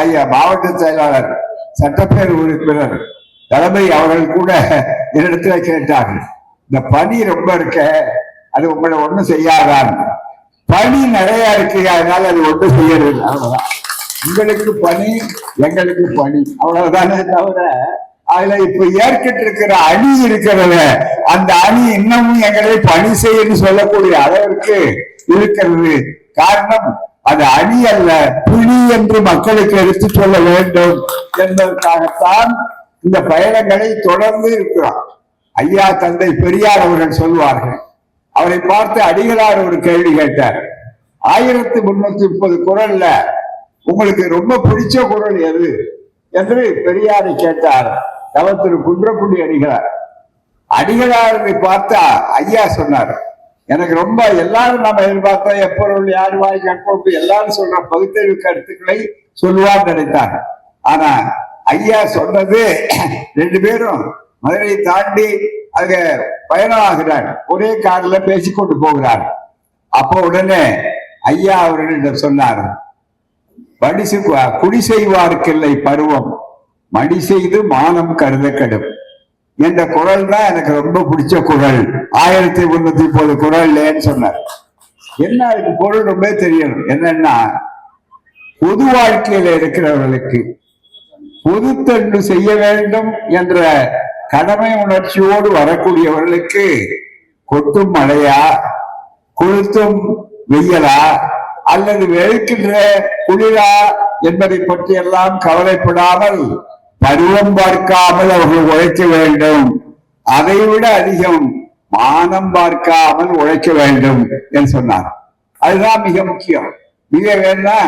ஐயா மாவட்ட செயலாளர் சட்டப்பேரவை உறுப்பினர் தலைமை அவர்கள் கூட என்னிடத்துல கேட்டார்கள், இந்த பணி ரொம்ப இருக்க அது உங்களை ஒண்ணும் செய்யாதான். பணி நிறைய இருக்கு, அதனால அது ஒன்றும் செய்யறது. அவ்வளவுதான். உங்களுக்கு பணி எங்களுக்கு பணி, அவ்வளவுதானே தவிர அதுல இப்ப ஏற்கிட்டு இருக்கிற அணி இருக்கிறத அந்த அணி இன்னமும் எங்களை பணி செய்யன்னு சொல்லக்கூடிய அளவிற்கு இருக்கிறது. காரணம் அது அணி அல்ல, புலி என்று மக்களுக்கு எடுத்து சொல்ல வேண்டும் என்பதற்காகத்தான் இந்த பயணங்களை தொடர்ந்து இருக்கிறோம். ஐயா தந்தை பெரியார் அவர்கள் சொல்வார்கள், அவரை பார்த்து அடிகளார் ஒரு கேள்வி கேட்டார். 1330 குறள்ல உங்களுக்கு ரொம்ப பிடிச்ச குறள் எது என்று பெரியாரை கேட்டார். அவர் திரு குன்றக்குடி அடிகளார். அடிகளாரை பார்த்தா ஐயா சொன்னார், எனக்கு ரொம்ப எல்லாரும் நம்ம எதிர்பார்த்தா எப்பொருள் யார் வாய் கற்போம் எல்லாரும் சொல்ற பகுத்தறிவு கருத்துக்களை சொல்லுவார் நினைத்தார். ஆனா ஐயா சொன்னது, 2 பேரும் மதுரை தாண்டி அங்க பயணம் ஆகிறார், ஒரே கார்ல பேசிக்கொண்டு போகிறார். அப்போ உடனே ஐயா அவர்களிடம் சொன்னார், குடி செய்வார்க்கில்லை பருவம் மடி செய்து மானம் கருத கெடும் என்ற குரல் தான் எனக்கு ரொம்ப பிடிச்ச குரல். 1330 குரல்லேன்னு சொன்னார். என்ன அதுக்கு பொருள் ரொம்ப தெரியணும். என்னன்னா, பொது வாழ்க்கையில இருக்கிறவர்களுக்கு பொதுத்தொண்டு செய்ய வேண்டும் என்ற கடமை உணர்ச்சியோடு வரக்கூடியவர்களுக்கு கொட்டும் மழையா கொளுத்தும் வெயிலா அல்லது வெளுக்கின்ற குளிரா என்பதை பற்றி எல்லாம் கவலைப்படாமல் பருவம் பார்க்காமல் அவர்கள் உழைக்க வேண்டும். அதைவிட அதிகம் மானம் பார்க்காமல் உழைக்க வேண்டும் என்று சொன்னார். அதுதான் மிக முக்கியம். மிக வேணா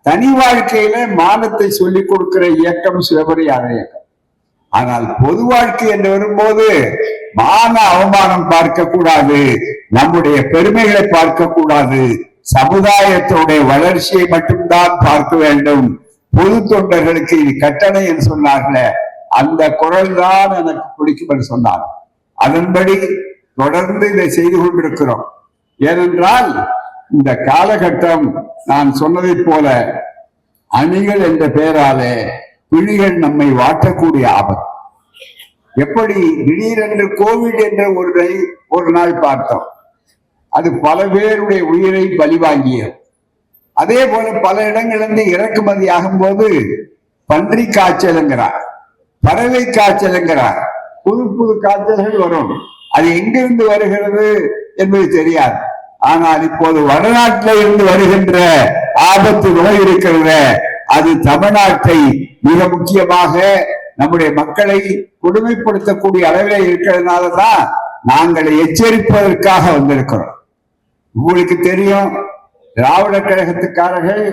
தனி வாழ்க்கையில மானத்தை சொல்லிக் கொடுக்கிற இயக்கம் சிவபரியாத இயக்கம். ஆனால் பொது வாழ்க்கை என்று வரும்போது மான அவமானம் பார்க்க கூடாது, நம்முடைய பெருமைகளை பார்க்க கூடாது, சமுதாயத்தினுடைய வளர்ச்சியை மட்டும்தான் பார்க்க வேண்டும். பொது தொண்டர்களுக்கு இது கட்டளை என்று சொன்னார்களே, அந்த குரல் தான் எனக்கு பிடிக்கும் என்று சொன்னார். அதன்படி தொடர்ந்து இதை செய்து கொண்டிருக்கிறோம். ஏனென்றால் இந்த காலகட்டம் நான் சொன்னதை போல அணிகள் என்ற பெயராலே பிணிகள் நம்மை வாட்டக்கூடிய ஆபத்து. எப்படி திடீரென்று கோவிட் என்ற ஒரு நாள் பார்த்தோம், அது பல பேருடைய உயிரை பலி வாங்கியது. அதே போல பல இடங்களிலிருந்து இறக்குமதி ஆகும் போது பன்றி காய்ச்சலுங்கிறார், பறவை காய்ச்சலுங்கிறார், புது புது காய்ச்சல்கள் வரும். அது எங்கிருந்து வருகிறது என்பது தெரியாது. ஆனால் இப்போது வடநாட்டில இருந்து வருகின்ற ஆபத்து நோய் இருக்கிறது, அது தமிழ்நாட்டை மிக முக்கியமாக நம்முடைய மக்களை கொடுமைப்படுத்தக்கூடிய அளவில் இருக்கிறதுனாலதான் நாங்கள் எச்சரிப்பதற்காக வந்திருக்கிறோம். உங்களுக்கு தெரியும், திராவிட கழகத்துக்காரர்கள்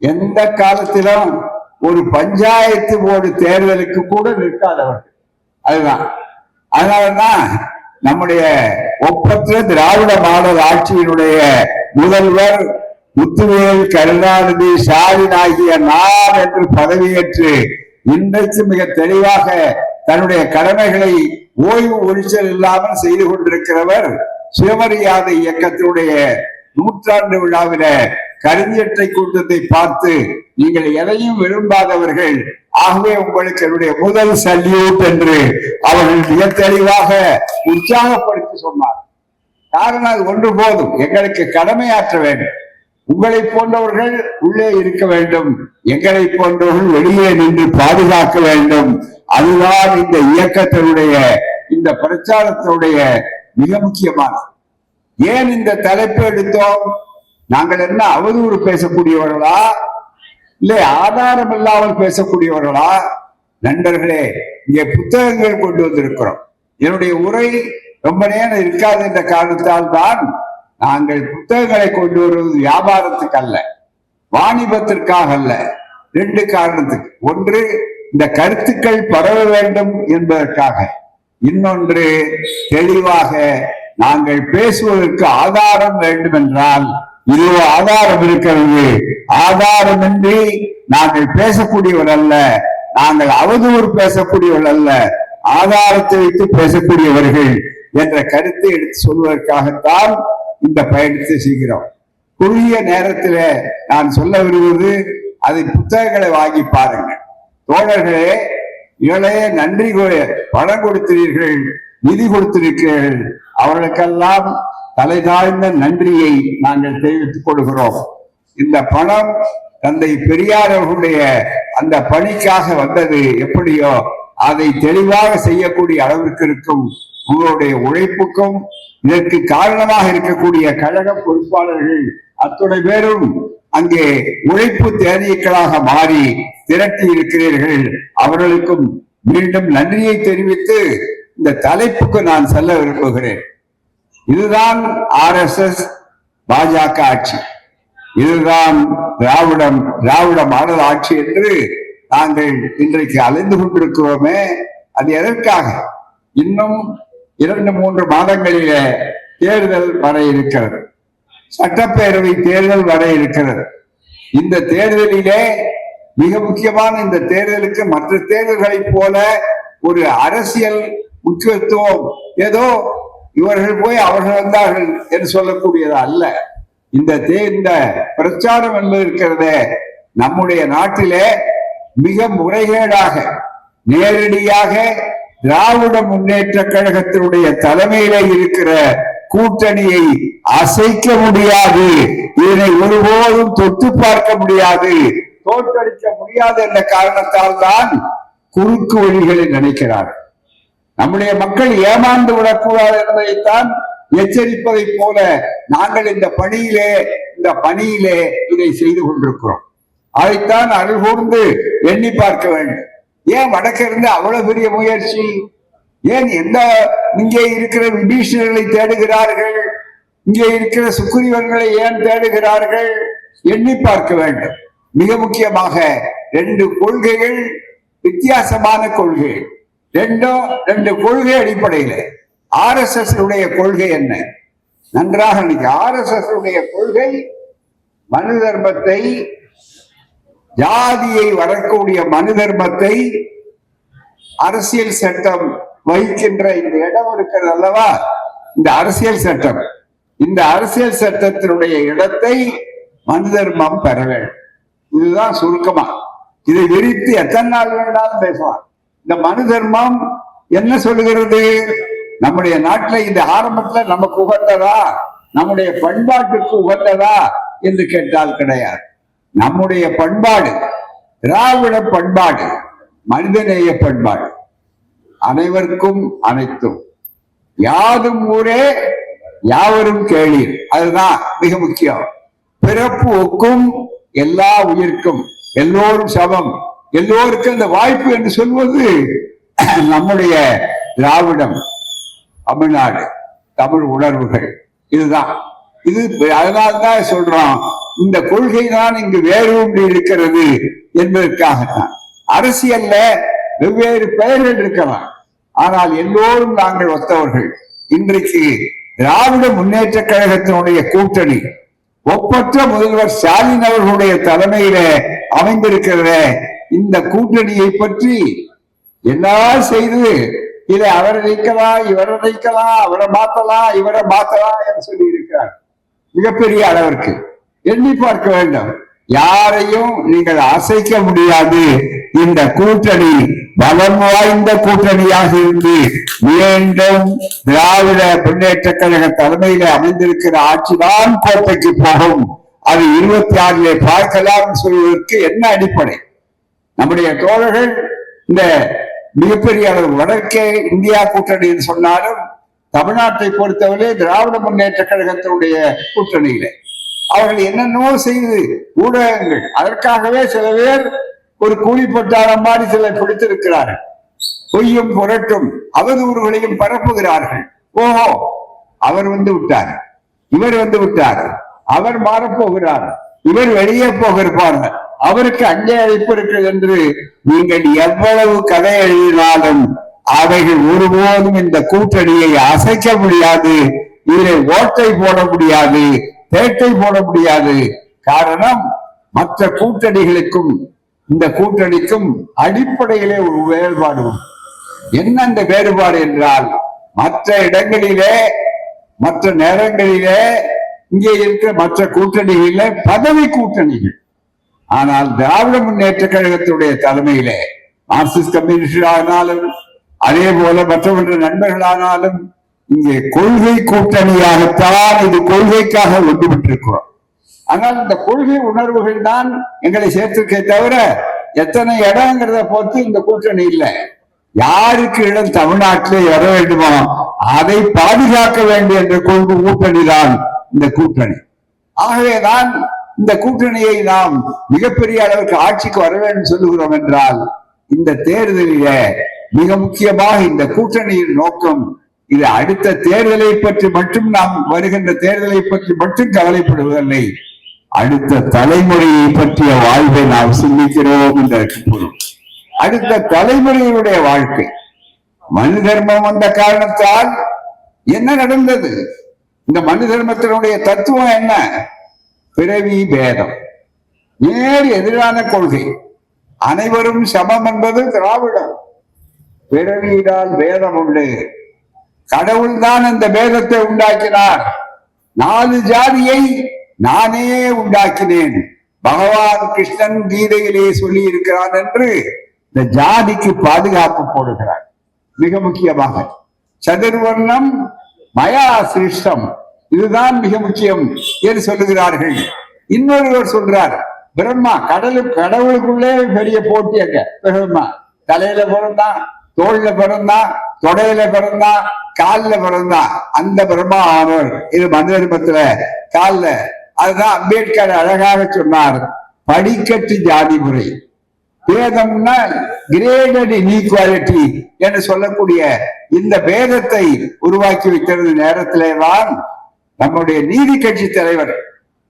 எந்த காலத்திலும் ஒரு பஞ்சாயத்து போர்டு தேர்தலுக்கு கூட நிற்காதவர்கள். அதுதான், அதனாலதான் நம்முடைய ஒப்பற்ற திராவிட மாடல் ஆட்சியினுடைய முதல்வர் முத்துவேல் கருணாநிதி ஸ்டாலின் ஆகிய நான் என்று பதவியேற்று இன்றைக்கு மிக தெளிவாக தன்னுடைய கடமைகளை ஓய்வு ஒழிச்சல் இல்லாமல் செய்து கொண்டிருக்கிறவர். சுயமரியாதை இயக்கத்தினுடைய 100ஆண்டு விழாவில கருஞ்சட்டை கூட்டத்தை பார்த்து நீங்கள் எதையும் விரும்பாதவர்கள், ஆகவே உங்களுக்கு என்னுடைய முதல் சல்யூட் என்று அவர்கள் மிக தெளிவாக உற்சாகப்படுத்தி சொன்னார். காரணம் அது ஒன்று போதும், எங்களுக்கு கடமையாற்ற வேண்டும். உங்களை போன்றவர்கள் உள்ளே இருக்க வேண்டும், எங்களை போன்றவர்கள் வெளியே நின்று பாதுகாக்க வேண்டும். அதுதான் இந்த இயக்கத்தினுடைய இந்த பிரச்சாரத்தினுடைய மிக முக்கியமானது. ஏன் இந்த தலைப்பு எடுத்தோம்? நாங்கள் என்ன அவதூறு பேசக்கூடியவர்களா, இல்லை ஆதாரம் இல்லாமல் பேசக்கூடியவர்களா? நண்பர்களே, இங்கே புத்தகங்கள் கொண்டு வந்திருக்கிறோம். என்னுடைய உரை ரொம்ப நேரம் இருக்காது என்ற காரணத்தால் தான் நாங்கள் புத்தகங்களை கொண்டு வருவது வியாபாரத்துக்கு அல்ல, வாணிபத்திற்காக அல்ல. 2 காரணத்துக்கு. ஒன்று, இந்த கருத்துக்கள் பரவ வேண்டும் என்பதற்காக. இன்னொன்று, தெளிவாக நாங்கள் பேசுவதற்கு ஆதாரம் வேண்டும் என்றால் இது ஆதாரம் இருக்கிறது. ஆதாரமின்றி நாங்கள் பேசக்கூடியவர் அல்ல, நாங்கள் அவதூறு பேசக்கூடியவர்கள் அல்ல, ஆதாரத்தை வைத்து பேசக்கூடியவர்கள் என்ற கருத்தை எடுத்து சொல்வதற்காகத்தான் இந்த பயணத்தை செய்கிறோம். குறுகிய நேரத்தில் நான் சொல்ல விரும்புவது, அதை புத்தகங்களை வாங்கி பாருங்க. தோழர்களே, இளைய நன்றி பணம் கொடுத்திருக்கிறீர்கள், நிதி கொடுத்திருக்கிறீர்கள். அவர்களுக்கெல்லாம் தலை தாழ்ந்த நன்றியை நாங்கள் தெரிவித்துக் கொள்கிறோம். இந்த பணம் தந்தை பெரியார் அவர்களுடைய அந்த பணிக்காக வந்தது எப்படியோ அதை தெளிவாக செய்யக்கூடிய அளவிற்கு இருக்கும் உங்களுடைய உழைப்புக்கும் இதற்கு காரணமாக இருக்கக்கூடிய கழக பொறுப்பாளர்கள் அத்துணை பேரும் அங்கே உழைப்பு தேனீக்களாக மாறி திரட்டி இருக்கிறீர்கள். அவர்களுக்கும் மீண்டும் நன்றியை தெரிவித்து இந்த தலைப்புக்கு நான் செல்ல விரும்புகிறேன். இதுதான் RSS பாஜக ஆட்சி, இதுதான் திராவிட மாடல் ஆட்சி என்று நாங்கள் இன்றைக்கு அலைந்து கொண்டிருக்கிறோமே. அது எதற்காக? இன்னும் 2-3 மாதங்களிலே தேர்தல் வர இருக்கிறது, சட்டப்பேரவை தேர்தல் வர இருக்கிறது. இந்த தேர்தலிலே மிக முக்கியமான இந்த தேர்தலுக்கு மற்ற தேர்தல்களைப் போல ஒரு அரசியல் முக்கியத்துவம் ஏதோ இவர்கள் போய் அவர்கள் வந்தார்கள் என்று சொல்லக்கூடியது அல்ல. இந்த பிரச்சாரம் என்பது இருக்கிறதே, நம்முடைய நாட்டிலே மிக முறைகேடாக நேரடியாக திராவிட முன்னேற்ற கழகத்தினுடைய தலைமையில இருக்கிற கூட்டணியை அசைக்க முடியாது, இதனை ஒருபோதும் தொட்டு பார்க்க முடியாது, தோற்கடிக்க முடியாது என்ற காரணத்தால் தான் குறுக்கு வழிகளை நினைக்கிறார். நம்முடைய மக்கள் ஏமாந்து விடக்கூடாது என்பதைத்தான் எச்சரிப்பதை போல நாங்கள் இந்த பணியிலே இதை செய்து கொண்டிருக்கிறோம். அதைத்தான் அருள் கூர்ந்து எண்ணி பார்க்க வேண்டும். ஏன் வடக்கிருந்து அவ்வளவு பெரிய முயற்சி? ஏன் இங்கே இருக்கிற விபீஷணர்களை தேடுகிறார்கள்? இங்கே இருக்கிற சுக்ரீவன்களை ஏன் தேடுகிறார்கள்? எண்ணி பார்க்க வேண்டும். மிக முக்கியமாக 2 கொள்கைகள், வித்தியாசமான கொள்கைகள், 2 கொள்கை அடிப்படையில். RSS உடைய கொள்கை என்ன? நன்றாக RSS உடைய கொள்கை மனு தர்மத்தை, ஜாதியை வரக்கூடிய மனு தர்மத்தை அரசியல் சட்டம் வகிக்கின்ற இந்த இடம் இருக்கிறது அல்லவா, இந்த அரசியல் சட்டம், இந்த அரசியல் சட்டத்தினுடைய இடத்தை மனு தர்மம் பெற வேண்டும். இதுதான் சுருக்கமா. இதை விரித்து எத்தனை நாள் வேண்டாலும் பேசலாம். இந்த மனு தர்மம் என்ன சொல்லுகிறது? நம்முடைய நாட்டில் இந்த ஆரம்பத்தில் நமக்கு உகந்ததா, நம்முடைய பண்பாட்டுக்கு உகந்ததா என்று கேட்டால் கிடையாது. நம்முடைய பண்பாடு திராவிட பண்பாடு, மனிதநேய பண்பாடு, அனைவருக்கும் அனைத்தும், யாதும் ஊரே யாவரும் கேளீர், அதுதான் மிக முக்கியம். பிறப்பு ஒக்கும் எல்லா உயிர்க்கும், எல்லோரும் சமம், எல்லோருக்கும் இந்த வாய்ப்பு என்று சொல்வது நம்முடைய திராவிடம், தமிழ்நாடு, தமிழ் உணர்வுகள். இதுதான் இது. அதனால்தான் சொல்றோம், இந்த கொள்கை தான் இங்கு வேரூன்றி இருக்கிறது என்பதற்காகத்தான். அரசியல்ல வெவ்வேறு பெயர்கள் இருக்கலாம், ஆனால் எல்லோரும் நாங்கள் ஒத்தவர்கள். இன்றைக்கு திராவிட முன்னேற்ற கழகத்தினுடைய கூட்டணி ஒப்பற்ற முதல்வர் ஸ்டாலின் அவர்களுடைய தலைமையில அமைந்திருக்கிற இந்த கூட்டணியை பற்றி எல்லாம் செய்து இதை அவரை நீக்கலாம், இவரை நீக்கலாம், அவரை மாத்தலாம், இவரை மாத்தலாம் என்று சொல்லி இருக்கிறார். மிகப்பெரிய அளவிற்கு எண்ணி பார்க்க வேண்டும். யாரையும் நீங்கள் அசைக்க முடியாது. இந்த கூட்டணி பலம் வாய்ந்த கூட்டணியாக இருந்து மீண்டும் திராவிட முன்னேற்ற கழக தலைமையில அமைந்திருக்கிற ஆட்சிதான் கோட்டைக்கு போகும். அது 26 பார்க்கலாம் சொல்வதற்கு என்ன அடிப்படை? நம்முடைய தோழர்கள் இந்த மிகப்பெரிய அளவு வடக்கே இந்தியா கூட்டணி என்று சொன்னாலும் தமிழ்நாட்டை பொறுத்தவரை திராவிட முன்னேற்ற கழகத்தினுடைய கூட்டணியில அவர்கள் என்னென்னோ செய்து ஊடகங்கள் அதற்காகவே சில பேர் ஒரு கூலிப்பட்டாளம் மாதிரி சிலர் பிடித்திருக்கிறார்கள். பொய்யும் புரட்டும் அவதூறுகளையும் பரப்புகிறார்கள். ஓஹோ, அவர் வந்து விட்டார், இவர் வந்து விட்டார், அவர் மாறப்போகிறார், இவர் வெளியே போகிறார், அவருக்கு அங்கே அழைப்பு இருக்கிறது என்று நீங்கள் எவ்வளவு கதை எழுதினாலும் அவைகள் ஒருபோதும் இந்த கூட்டணியை அசைக்க முடியாது. இதில் ஓட்டை போட முடியாது, தேட்டை போட முடியாது. காரணம், மற்ற கூட்டணிகளுக்கும் இந்த கூட்டணிக்கும் அடிப்படையிலே ஒரு வேறுபாடு. என்ன அந்த வேறுபாடு என்றால், மற்ற இடங்களிலே மற்ற நேரங்களிலே இங்கே இருக்கிற மற்ற கூட்டணிகளிலே பதவி கூட்டணிகள், ஆனால் திராவிட முன்னேற்ற கழகத்துடைய தலைமையிலே மார்க்சிஸ்ட் கம்யூனிஸ்ட் ஆனாலும் அதே போல மற்ற நண்பர்களானாலும் இங்கே கொள்கை கூட்டணியாகத்தான் இது கொள்கைக்காக ஒன்றுபட்டிருக்கிறோம். ஆனால் இந்த கொள்கை உணர்வுகள் தான் எங்களை சேர்த்திருக்கே தவிர எத்தனை இடங்கிறத பொறுத்து இந்த கூட்டணி இல்லை. யாருக்கு இடம் தமிழ்நாட்டிலே வர வேண்டுமோ அதை பாதுகாக்க வேண்டிய என்ற கொள்கை கூட்டணி தான் இந்த கூட்டணி. ஆகவேதான் இந்த கூட்டணியை நாம் மிகப்பெரிய அளவுக்கு ஆட்சிக்கு வர வேண்டும் சொல்லுகிறோம் என்றால் இந்த தேர்தலில மிக முக்கியமாக இந்த கூட்டணியின் நோக்கம் இது அடுத்த தேர்தலை பற்றி மட்டும் நாம் வருகின்ற தேர்தலை பற்றி மட்டும் கவலைப்படுவதில்லை, அடுத்த தலைமுறையை பற்றிய வாழ்வை நாம் சிந்திக்கிறோம் என்று பொருள். அடுத்த தலைமுறையினுடைய வாழ்க்கை மனு தர்மம் வந்த காரணத்தால் என்ன நடந்தது? இந்த மனு தர்மத்தினுடைய தத்துவம் என்ன? பிறவி பேதம், நேர் எதிரான கொள்கை. அனைவரும் சமம் என்பது திராவிடம். பிறவியினால் பேதம் உண்டு. கடவுள் தான் இந்த பேதத்தை உண்டாக்கினார். 4 ஜாதியை நானே உண்டாக்கினேன், பகவான் கிருஷ்ணன் கீதையிலே சொல்லி இருக்கிறான் என்று இந்த ஜாதிக்கு பாதுகாப்பு போடுகிறார். மிக முக்கியமாக சதுர்வர்ணம் மயா சிருஷ்டம், இதுதான் மிக முக்கியம் என்று சொல்லுகிறார்கள். இன்னொருவர் சொல்றார், பிரம்மா கடவுளுக்குள்ளே பெரிய போட்டி. அங்க பிரம்மா தலையில பிறந்தான், தோல்ல பிறந்தான், தொடையில பிறந்தான், காலில் பிறந்தான். அந்த பிரம்மா ஆனவர் இது மனு தர்மத்துல காலில். அதுதான் அம்பேத்கர் அழகாக சொன்னார், படிக்கட்டு ஜாதி முறை. பேதம்னா கிரேடட் இன்இக்வாலிட்டி என்று சொல்லக்கூடிய இந்த பேதத்தை உருவாக்கி வைக்கிறது நேரத்திலே தான் நம்முடைய நீதி கட்சி தலைவர்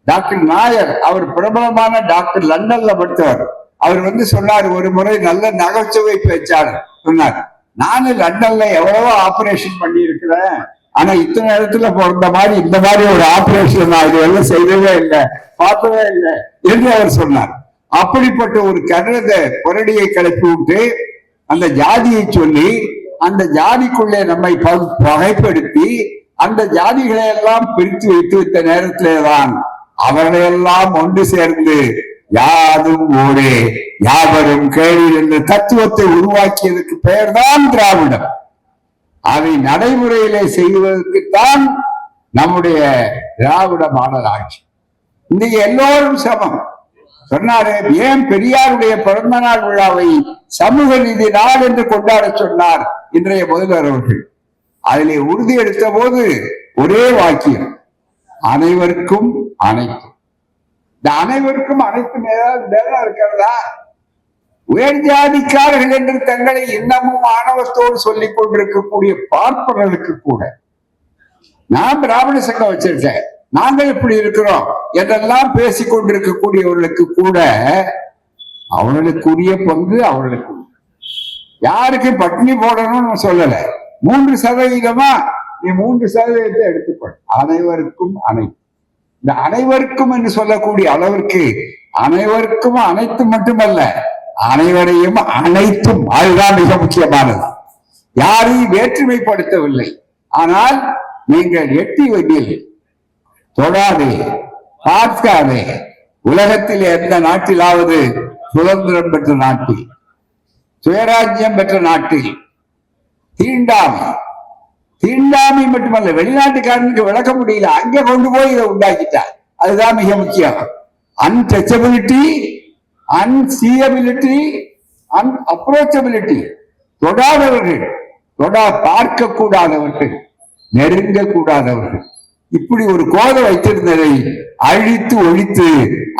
டாக்டர் நாயர், அவர் பிரபலமான டாக்டர், லண்டன்ல படித்தவர். அவர் சொன்னார், ஒரு முறை நல்ல நகைச்சுவை பேச்சாளர் சொன்னார், நானும் லண்டன்ல எவ்வளவோ ஆபரேஷன் பண்ணி இருக்கிறேன், ஆனா இத்தனை நேரத்துல பிறந்த மாதிரி இந்த மாதிரி ஒரு ஆபரேஷன் நான் இதெல்லாம் செய்தவே இல்லை, பார்த்தவே இல்லை என்று அவர் சொன்னார். அப்படிப்பட்ட ஒரு கருத புரடியை கிளப்பி விட்டு அந்த ஜாதியை சொல்லி அந்த ஜாதிக்குள்ளே நம்மை வகைப்படுத்தி அந்த ஜாதிகளை எல்லாம் பிரித்து வைத்து வைத்த நேரத்திலேதான் அவர்களெல்லாம் ஒன்று சேர்ந்து யாதும் ஊரே யாவரும் கேளீர் என்ற தத்துவத்தை உருவாக்கியதற்கு பெயர்தான் திராவிடம். அதை நடைமுறையிலே செய்வதற்குத்தான் நம்முடைய திராவிட மாடல் ஆட்சி. இன்னைக்கு எல்லோரும் சமம் சொன்னாரு. ஏன் பெரியாருடைய பிறந்த நாள் விழாவை சமூக நீதி நாள் என்று கொண்டாட சொன்னார் இன்றைய முதல்வர் அவர்கள்? அதிலே உறுதி எடுத்த போது ஒரே வாக்கியம், அனைவருக்கும் அனைத்தும். இந்த அனைவருக்கும் அனைத்தும் ஏதாவது வேலை இருக்கிறதா? உயர் ஜாதிக்காரர்கள் என்று தங்களை இன்னமும் ஆணவத்தோடு சொல்லிக் கொண்டிருக்கக்கூடிய பார்ப்பவர்களுக்கு கூட, நான் திராவிட சங்கம் வச்சிருக்கேன், நாங்கள் இப்படி இருக்கிறோம் என்றெல்லாம் பேசிக் கொண்டிருக்கக்கூடியவர்களுக்கு கூட அவர்களுக்குரிய பங்கு அவர்களுக்கு. யாருக்கு பட்டினி போடணும்னு சொல்லல, 3% நீ 3% எடுத்துக்கொள். அனைவருக்கும் அனைத்து. இந்த அனைவருக்கும் என்று சொல்லக்கூடிய அளவிற்கு அனைவருக்கும் அனைத்து மட்டுமல்ல, அனைவரையும் அனைத்தும். அதுதான் மிக முக்கியமானது. யாரையும் வேற்றுமைப்படுத்தவில்லை. ஆனால் நீங்கள் எட்டி வகையில் தொடாதே, பார்க்காதே. உலகத்தில் எந்த நாட்டிலாவது சுதந்திரம் பெற்ற நாட்டில், சுயராஜ்யம் பெற்ற நாட்டில் தீண்டாமை மட்டுமல்ல, வெளிநாட்டுக்காரனுக்கு விளக்க முடியல, அங்க கொண்டு போய் இதை உண்டாக்கிட்டார். அதுதான் மிக முக்கியம். அன்டச்சபிலிட்டி, அன்சீயபிலிட்டி, அன்அப்ரோச்சபிலிட்டி. தொடாதவர்கள், பார்க்க கூடாதவர்கள், நெருங்க கூடாதவர்கள், இப்படி ஒரு கோதை வைத்திருந்ததை அழித்து ஒழித்து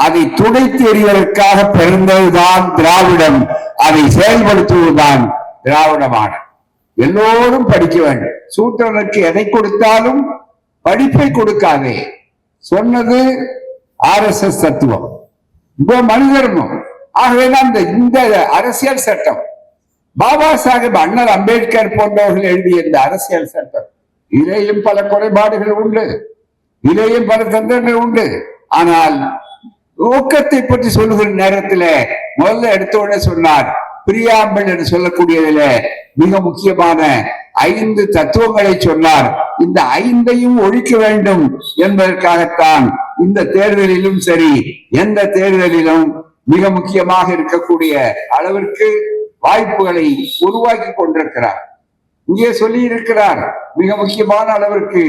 அதை துடைத்து எறிவதற்காக பிறந்ததுதான் திராவிடம். அதை செயல்படுத்துவதுதான் திராவிடமான. எல்லோரும் படிக்க வேண்டும். சூத்திரனுக்கு எதை கொடுத்தாலும் படிப்பை கொடுக்காதே சொன்னது RSS தத்துவம், மனு தர்மம். ஆகவேதான் இந்த அரசியல் சட்டம், பாபா சாஹேப் அண்ணல் அம்பேத்கர் போன்றவர்கள் எழுதிய இந்த அரசியல் சட்டம், இதிலேயும் பல குறைபாடுகள் உண்டு, இதிலேயும் பல தந்திரங்கள் உண்டு. ஆனால் நோக்கத்தை பற்றி சொல்லுகிற நேரத்தில் முதல்ல எடுத்தோட சொன்னார், பிரியாம்பிள் என்று சொல்லக்கூடியதில் மிக முக்கியமான 5 தத்துவங்களை சொன்னார். இந்த 5ஐயும் ஒழிக்க வேண்டும் என்பதற்காகத்தான் இந்த தேர்தலிலும் சரி, எந்த தேர்தலிலும் மிக முக்கியமாக இருக்கக்கூடிய அளவிற்கு வாய்ப்புகளை உருவாக்கி கொண்டிருக்கிறார். இங்கே சொல்லி இருக்கிறார் மிக முக்கியமான அளவிற்கு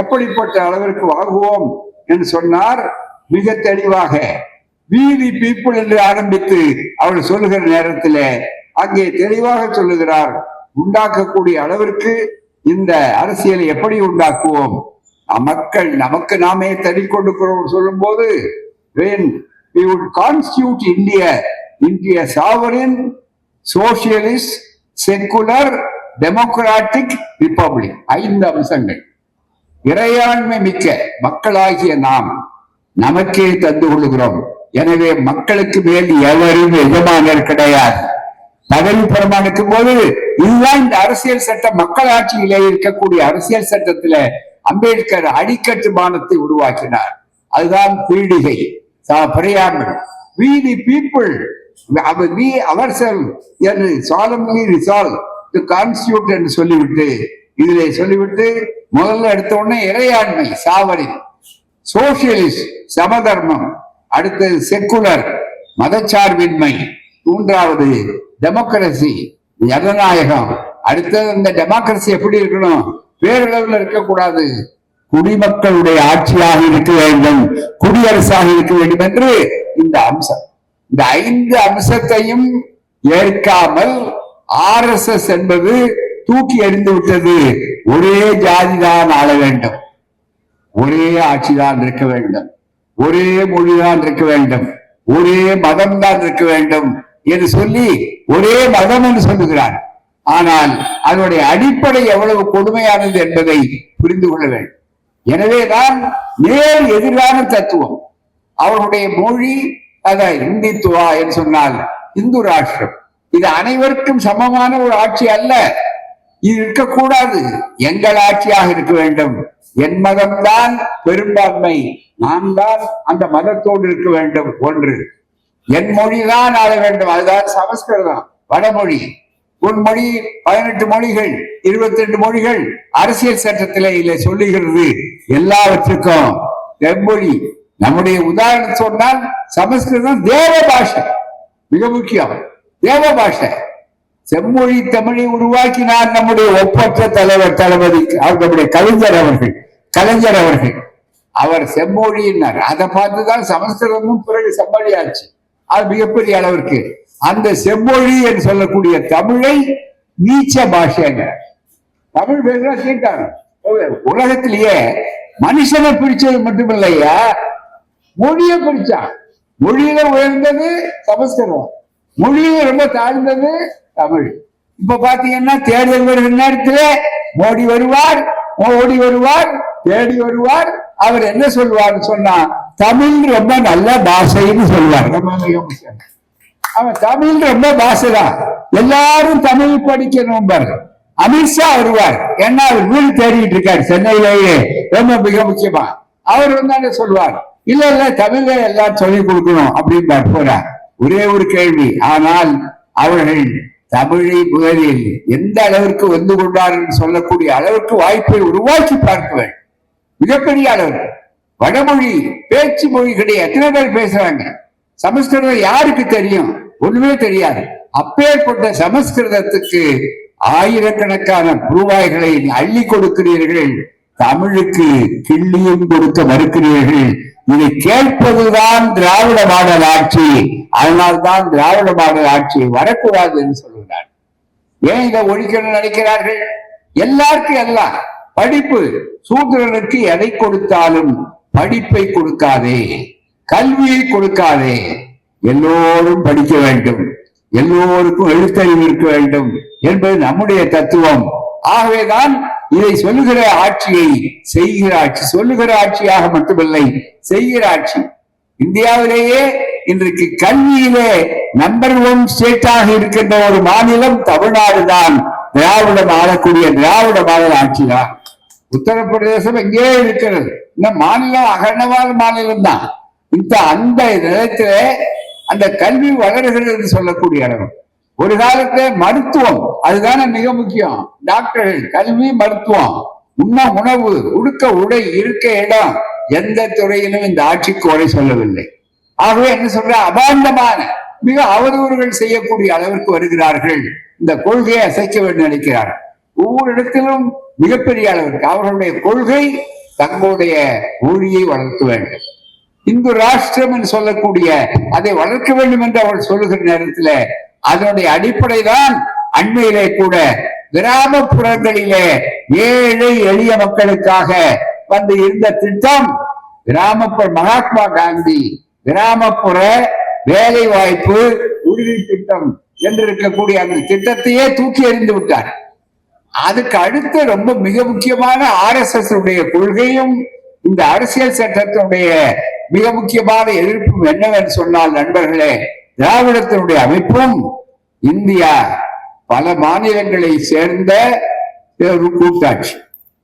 எப்படிப்பட்ட அளவிற்கு வாங்குவோம் என்று சொன்னார். மிக தெளிவாக வீதி பீப்புள் என்று ஆரம்பித்து அவர் சொல்லுகிற நேரத்தில் அங்கே தெளிவாக சொல்லுகிறார், உண்டாக்கக்கூடிய அளவிற்கு இந்த அரசியலை எப்படி உண்டாக்குவோம், மக்கள் நமக்கு நாமே தடிக்கொண்டிருக்கிறோம் சொல்லும் போது, when we would constitute India into a sovereign, socialist, secular, democratic republic. 5 அம்சங்கள். இறையாண்மை மிக்க மக்களாகிய நாம் நமக்கே தந்து கொள்கிறோம். எனவே மக்களுக்கு மேல் எவரும் எஜமானர் கிடையாது. பதவி பிரமாணிக்கும் போது இதுதான் இந்த அரசியல் சட்டம். மக்களாட்சியிலே இருக்கக்கூடிய அரசியல் சட்டத்தில அம்பேத்கர் அடிக்கட்டுமானத்தை உருவாக்கினார். அதுதான் பீடிகை, preamble. We the people, we ourselves என்று solemnly resolve to constitute என்று சொல்லிவிட்டு, இதிலே சொல்லிவிட்டு முதல்ல எடுத்த உடனே இறையாண்மை சாவரின், சோசியலிஸ்ட் சமதர்மம், அடுத்தது செக்குலர் மதச்சார்பின்மை, மூன்றாவது டெமோக்ரசி ஜனநாயகம். அடுத்தது இந்த டெமோக்ரசி எப்படி இருக்கணும், பேரளவில் இருக்கக்கூடாது, குடிமக்களுடைய ஆட்சியாக இருக்க வேண்டும், குடியரசாக இருக்க வேண்டும் என்று இந்த அம்சம். இந்த 5 அம்சத்தையும் ஏற்காமல் RSS என்பது தூக்கி எறிந்து விட்டது. ஒரே ஜாதிதான் ஆள வேண்டும், ஒரே ஆட்சிதான் இருக்க வேண்டும், ஒரே மொழிதான் இருக்க வேண்டும், ஒரே மதம் தான் இருக்க வேண்டும் என்று சொல்லி ஒரே மதம் என்று சொல்லுகிறார். ஆனால் அதனுடைய அடிப்படை எவ்வளவு கொடுமையானது என்பதை புரிந்து கொள்ள வேண்டும். எனவேதான் நேர் எதிரான தத்துவம். அவருடைய மொழி அதை இந்தித்துவா என்று சொன்னால் இந்து ராஷ்டிரம், இது அனைவருக்கும் சமமான ஒரு ஆட்சி அல்ல, இது இருக்கக்கூடாது, எங்கள் ஆட்சியாக இருக்க வேண்டும், என் மதம்தான் பெரும்பான்மை, நான் தான் அந்த மதத்தோடு இருக்க வேண்டும், ஒன்று என் மொழிதான் ஆள வேண்டும், அதுதான் சமஸ்கிருதம் வடமொழி. உன் மொழி 18 மொழிகள் 22 மொழிகள் அரசியல் சட்டத்திலே இல்லை சொல்லுகிறது. எல்லாவற்றுக்கும் செம்மொழி. நம்முடைய உதாரணம் சொன்னால் சமஸ்கிருதம் தேவ பாஷை, மிக முக்கியம், தேவ பாஷை. செம்மொழி தமிழை உருவாக்கினார் நம்முடைய ஒப்பற்ற தலைவர் தளபதி நம்முடைய கலைஞர் அவர்கள். அவர் செம்மொழியினார். அதை பார்த்துதான் சமஸ்கிருதமும் பிறகு செம்மொழி ஆச்சு. அது மிகப்பெரிய அளவிற்கு அந்த செம்மொழி என்று சொல்லக்கூடிய தமிழை நீச்ச பாஷைங்க. தமிழ் பேசுறா கேட்டாங்க. உலகத்திலேயே மனுஷனை பிரிச்சது மட்டுமில்லையா, மொழியை பிரிச்சான். மொழியில உயர்ந்தது சமஸ்கிருதம், மொழியில ரொம்ப தாழ்ந்தது தமிழ். இப்ப பாத்தீங்கன்னா தேர்தல் வருகிற நேரத்துல மோடி வருவார், ஓடி வருவார், தேடி வருவார். அவர் என்ன சொல்வார் சொன்னா, தமிழ் ரொம்ப நல்ல பாஷைன்னு சொல்வார். அவன் தமிழ் ரொம்ப பாஷைதான், எல்லாரும் தமிழ் படிக்கணும். அமித்ஷா வருவார், ஏன்னா அவர் வீடு தேடிட்டு இருக்காரு சென்னையிலேயே, ரொம்ப மிக முக்கியமா. அவர் வந்து சொல்வார், இல்ல தமிழ எல்லாரும் சொல்லிக் கொடுக்கணும் அப்படின்னு போறார். ஒரே ஒரு கேள்வி, ஆனால் அவர்கள் தமிழை முதலில் எந்த அளவிற்கு வந்து கொண்டார்கள் சொல்லக்கூடிய அளவுக்கு வாய்ப்பை உருவாக்கி பார்க்க வேண்டும். மிகப்பெரிய அளவுக்கு வடமொழி பேச்சு மொழி கிடையாது. எத்தனை பேர் பேசுறாங்க? சமஸ்கிருதம் யாருக்கு தெரியும்? ஒண்ணுமே தெரியாது. அப்பேற்பட்ட சமஸ்கிருதத்துக்கு ஆயிரக்கணக்கான ரூபாய்களை அள்ளி கொடுக்கிறீர்கள், தமிழுக்கு கிள்ளியும் கொடுக்க மறுக்கிறீர்கள். இதை கேட்பதுதான் திராவிட மாடல் ஆட்சி. அதனால்தான் திராவிட மாடல் ஆட்சி வரக்கூடாது என்று சொல்கிறார். ஏன் இதை ஒழிக்கணும்னு நினைக்கிறார்கள்? எல்லாருக்கும் எல்லாம் படிப்பு, சூத்திரனுக்கு எதை கொடுத்தாலும் படிப்பை கொடுக்காதே, கல்வியை கொடுக்காதே. எல்லோரும் படிக்க வேண்டும், எல்லோருக்கும் எழுத்தறிவு இருக்க வேண்டும் என்பது நம்முடைய தத்துவம். ஆகவேதான் இதை சொல்லுகிற ஆட்சியை செய்கிற ஆட்சி, சொல்லுகிற ஆட்சியாக மட்டுமில்லை, செய்கிற ஆட்சி. இந்தியாவிலேயே இன்றைக்கு கல்வியிலே நம்பர் 1 ஸ்டேட்டாக இருக்கின்ற ஒரு மாநிலம் தமிழ்நாடு தான். திராவிடம் ஆளக்கூடிய திராவிட மாடல் ஆட்சி தான். உத்தரப்பிரதேசம் எங்கே இருக்கிறது, இந்த மாநிலம் அகண்டவாத மாநிலம் தான். அந்த நிலத்தில அந்த கல்வி வளர்கிறது என்று சொல்லக்கூடிய அளவு. ஒரு காலத்துல மருத்துவம், அதுதானே மிக முக்கியம். டாக்டர்கள், கல்வி, மருத்துவம், உணவு, உடுக்க உடை, இருக்க இடம், எந்த துறையிலும் இந்த ஆட்சிக்கு குறை சொல்லவில்லை. ஆகவே என்ன சொல்ற, அபாண்டமான மிக அவதூறுகள் செய்யக்கூடிய அளவிற்கு வருகிறார்கள். இந்த கொள்கையை அசைக்க வேண்டும் நினைக்கிறார்கள். ஒவ்வொரு இடத்திலும் மிகப்பெரிய அளவிற்கு அவர்களுடைய கொள்கை தங்களுடைய மொழியை வளர்க்க வேண்டும், இந்து ராஷ்டிரம் என்று சொல்லக்கூடிய அதை வளர்க்க வேண்டும் என்று அவர்கள் சொல்லுகிற நேரத்தில் அதனுடைய அடிப்படை தான் அண்மையிலே கூட கிராமப்புறங்களிலே ஏழை எளிய மக்களுக்காக வந்து இருந்த திட்டம், கிராமப்புற மகாத்மா காந்தி கிராமப்புற வேலை வாய்ப்பு உறுதி திட்டம் என்று இருக்கக்கூடிய அந்த திட்டத்தையே தூக்கி எறிந்து விட்டார். அதுக்கு அடுத்து ரொம்ப மிக முக்கியமான RSS உடைய கொள்கையும் இந்த அரசியல் சட்டத்தினுடைய மிக முக்கியமான எதிர்ப்பும் என்னவென்று சொன்னால் நண்பர்களே, திராவிடத்தினுடைய அமைப்பும் இந்தியா பல மாநிலங்களை சேர்ந்த ஒரு கூட்டாட்சி.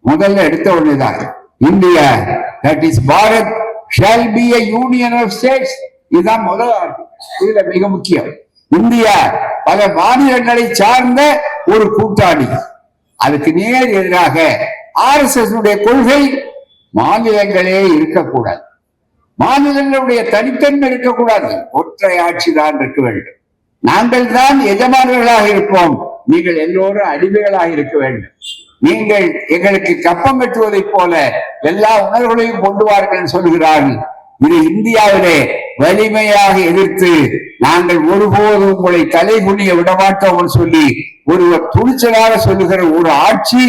முதல்ல எடுத்த ஒண்ணுதான் India, that is Bharat shall be a union of states. இதுதான் முதல் இதுல மிக முக்கியம். இந்தியா பல மாநிலங்களை சார்ந்த ஒரு கூட்டாளி. அதுக்கு நேர் எதிராக RSS கொள்கை மாநிலங்களே இருக்கக்கூடாது, மாநிலங்களுடைய தனித்தன்மை இருக்கக்கூடாது, ஒற்றை ஆட்சி தான் இருக்க வேண்டும், நாங்கள் தான் எஜமானர்களாக இருப்போம், நீங்கள் எல்லோரும் அடிமைகளாக இருக்க வேண்டும், நீங்கள் எங்களுக்கு கப்பம் கட்டுவதைப் போல எல்லா உணர்வுகளையும் கொண்டு வார்கள் சொல்கிறார்கள். இது இந்தியாவிலே வலிமையாக எதிர்த்து நாங்கள் ஒருபோதும் உங்களை தலைகுனிய விடமாட்டோம் சொல்லி ஒருவர் துணிச்சலாக சொல்லுகிற ஒரு ஆட்சி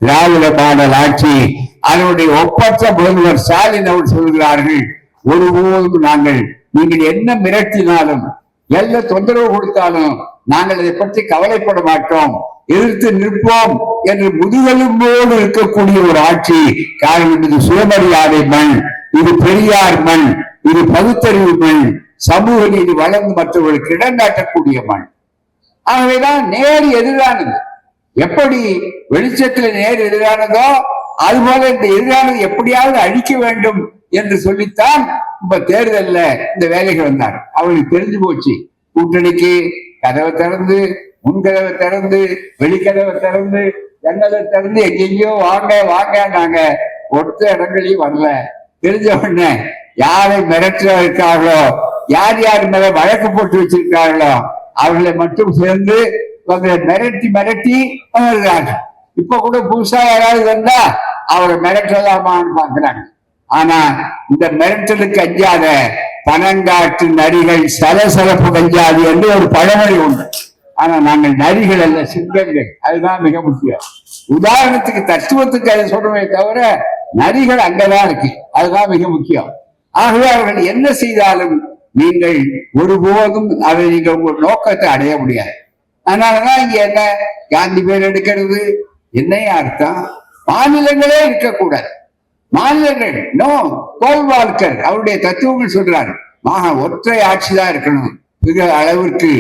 திராவிட மாடல் ஆட்சி. அதனுடைய ஒப்பற்ற முதல்வர் ஸ்டாலின் அவர் சொல்கிறார்கள், ஒருபோதும் நீங்கள் என்ன மிரட்டினாலும் எல்ல தொந்தரவு கொடுத்தாலும் நாங்கள் அதை பற்றி கவலைப்பட மாட்டோம், எதிர்த்து நிற்போம் என்று முதுகெலும்போடு இருக்கக்கூடிய ஒரு ஆட்சி. காரணம், இது சுயமரியாதை மண், இது பெரியார் மண், இது பகுத்தறிவு மண், சமூக நீதி வளர்ந்து மற்றவர்களுக்கு இடம் காட்டக்கூடிய மண். ஆகவேதான் நேர் எதிரானது. எப்படி வெளிச்சத்தில் நேர் எதிரானதோ அதுபோல இந்த எதிரானது எப்படியாவது அழிக்க வேண்டும் என்று சொல்லித்தான் இப்ப தேர்தல்ல இந்த வேலைகள் வந்தார். அவங்களுக்கு தெரிஞ்சு போச்சு, கூட்டணிக்கு கதவை திறந்து, முன்கதவை திறந்து, வெளிக்கதவை திறந்து, ஜன்னலை திறந்து எங்கெங்கயோ வாங்க வாங்க நாங்க ஒத்த இடங்களையும் வரல. தெரிஞ்ச உடனே யாரை மிரட்ட இருக்கார்களோ, யார் யார் மேல வழக்கு போட்டு வச்சிருக்கார்களோ அவர்களை மட்டும் சேர்ந்து மிரட்டி மிரட்டி வருகிறாங்க. இப்ப கூட புதுசா யாராவது வந்தா அவரை மிரட்டலாமான்னு பாக்குறாங்க. ஆனா இந்த மிரட்டலுக்கு அஞ்சாத பனங்காட்டு நரிகள் சலசலப்பு கஞ்சாது என்று ஒரு பழமொழி உண்டு. ஆனா நாங்கள் நரிகள் அல்ல, சிங்கங்கள். அதுதான் மிக முக்கியம். உதாரணத்துக்கு தத்துவத்துக்கு அதை சொல்றமே தவிர நரிகள் அங்கதான் இருக்கு, அதுதான் மிக முக்கியம். ஆகவே அவர்கள் என்ன செய்தாலும் நீங்கள் ஒருபோதும் அதை நீங்கள் உங்கள் நோக்கத்தை அடைய முடியாது. அதனாலதான் இங்க என்ன காந்தி பேர் எடுக்கிறது என்னைய அர்த்தம், மாநிலங்களே இருக்கக்கூடாது. மாநிலங்கள் நோ, கோல்வால்கர் அவருடைய தத்துவங்கள் சொல்றாரு, ஒற்றை ஆட்சி தான் இருக்கணும் மிக அளவிற்கு